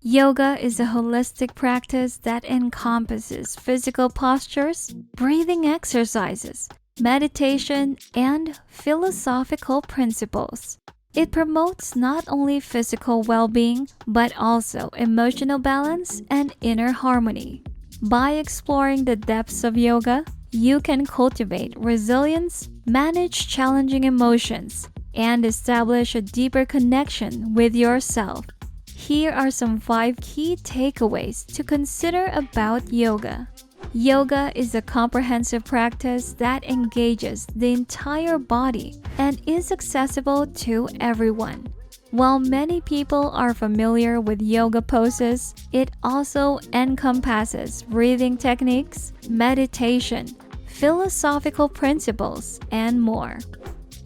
Yoga is a holistic practice that encompasses physical postures, breathing exercises, meditation, and philosophical principles. It promotes not only physical well-being, but also emotional balance and inner harmony. By exploring the depths of yoga, you can cultivate resilience, manage challenging emotions, and establish a deeper connection with yourself. Here are some 5 key takeaways to consider about yoga. Yoga is a comprehensive practice that engages the entire body and is accessible to everyone. While many people are familiar with yoga poses, it also encompasses breathing techniques, meditation, philosophical principles, and more.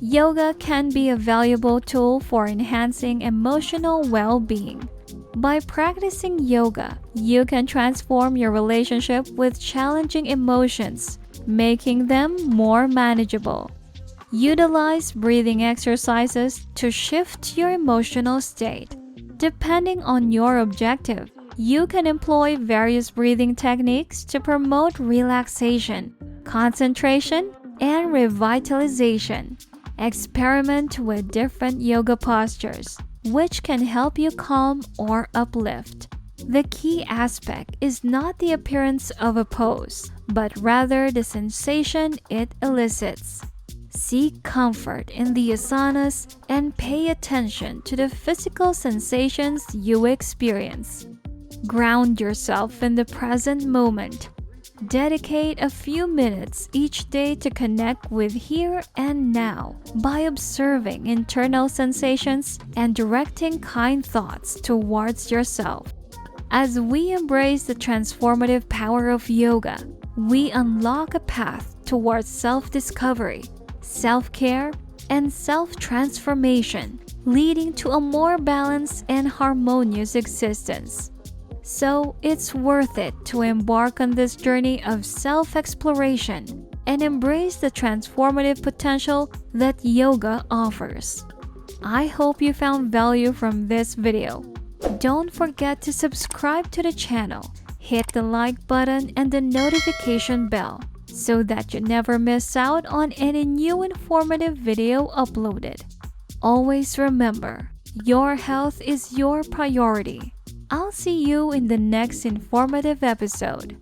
Yoga can be a valuable tool for enhancing emotional well-being. By practicing yoga, you can transform your relationship with challenging emotions, making them more manageable. Utilize breathing exercises to shift your emotional state. Depending on your objective, you can employ various breathing techniques to promote relaxation, concentration, and revitalization. Experiment with different yoga postures, which can help you calm or uplift. The key aspect is not the appearance of a pose, but rather the sensation it elicits. Seek comfort in the asanas and pay attention to the physical sensations you experience. Ground yourself in the present moment. Dedicate a few minutes each day to connect with here and now by observing internal sensations and directing kind thoughts towards yourself. As we embrace the transformative power of yoga, we unlock a path towards self-discovery, self-care, and self-transformation, leading to a more balanced and harmonious existence. So it's worth it to embark on this journey of self-exploration and embrace the transformative potential that yoga offers. I hope you found value from this video. Don't forget to subscribe to the channel, hit the like button and the notification bell so that you never miss out on any new informative video uploaded. Always remember, your health is your priority. I'll see you in the next informative episode.